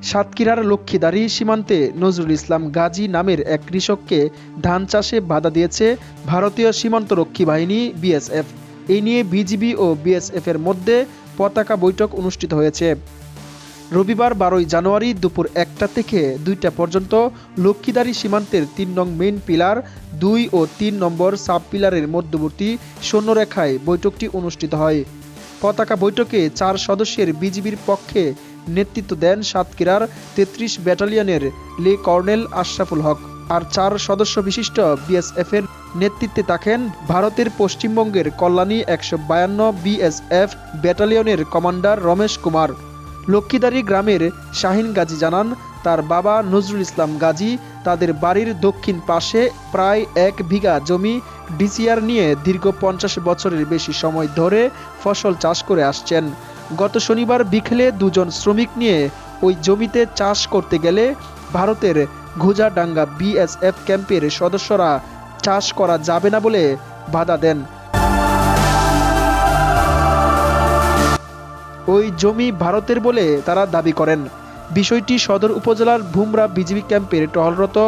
সাতক্ষীরার লক্ষ্মীদারি সীমান্তে নজরুল ইসলাম গাজী নামের এক কৃষককে ধান চাষে বাধা দিয়েছে ভারতীয় সীমান্তরক্ষী বাহিনী বিএসএফ। এই নিয়ে বিজিবি ও বিএসএফের মধ্যে পতাকা বৈঠক অনুষ্ঠিত হয়েছে। রবিবার 12 জানুয়ারি দুপুর 1টা থেকে 2টা পর্যন্ত লক্ষ্মীদারি সীমান্তের 3 নং মেইন পিলার, 2 ও 3 নম্বর সাব পিলারের মধ্যবর্তী সৈন্যরেখায় বৈঠকটি অনুষ্ঠিত হয়। পতাকা বৈঠকে 4 সদস্যের বিজিবির পক্ষে নেতৃত্ব দেন সাতক্ষীরার 33 ব্যাটালিয়নের লে কর্নেল আশরাফুল হক, আর 4 সদস্য বিশিষ্ট বিএসএফের নেতৃত্বে থাকেন ভারতের পশ্চিমবঙ্গের কল্যাণী 152 বিএসএফ ব্যাটালিয়নের কমান্ডার রমেশ কুমার। লক্ষ্মীদারি গ্রামের শাহিন গাজী জানান, তার বাবা নজরুল ইসলাম গাজী তাদের বাড়ির দক্ষিণ পাশে প্রায় 1 বিঘা জমি ডিসিআর নিয়ে দীর্ঘ 50 বছরের বেশি সময় ধরে ফসল চাষ করে আসছেন। গত শনিবার বিকেলে 2 জন শ্রমিক নিয়ে ওই জমিতে চাষ করতে গেলে ভারতের ঘুজাডাঙ্গা বিএসএফ ক্যাম্পের সদস্যরা চাষ করা যাবে না বলে বাধা দেন। ওই জমি ভারতের বলে তারা দাবি করেন। বিষয়টি সদর উপজেলার ভুমরা বিজিবি ক্যাম্পের টহলরত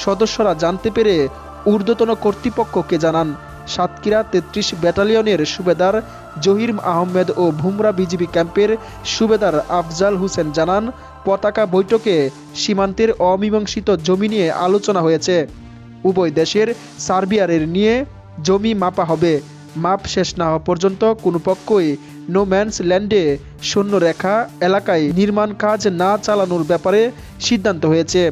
সদস্যরা জানতে পেরে ঊর্ধ্বতন কর্তৃপক্ষকে জানান। সাতক্ষীরা 33 ব্যাটালিয়নের সুবেদার জহির আহমেদ ও ভুমরা বিজিবি ক্যাম্পের সুবেদার আফজাল হোসেন জানান, পতাকা বৈঠকে সীমান্তের অমীমাংসিত জমি নিয়ে আলোচনা হয়েছে। উভয় দেশের সার্বিয়ারের নিয়ে জমি মাপা হবে। মাপ শেষ না হওয়া পর্যন্ত কোনো পক্ষই নো ম্যানস ল্যান্ডে শূন্যরেখা এলাকায় নির্মাণ কাজ না চালানোর ব্যাপারে সিদ্ধান্ত হয়েছে।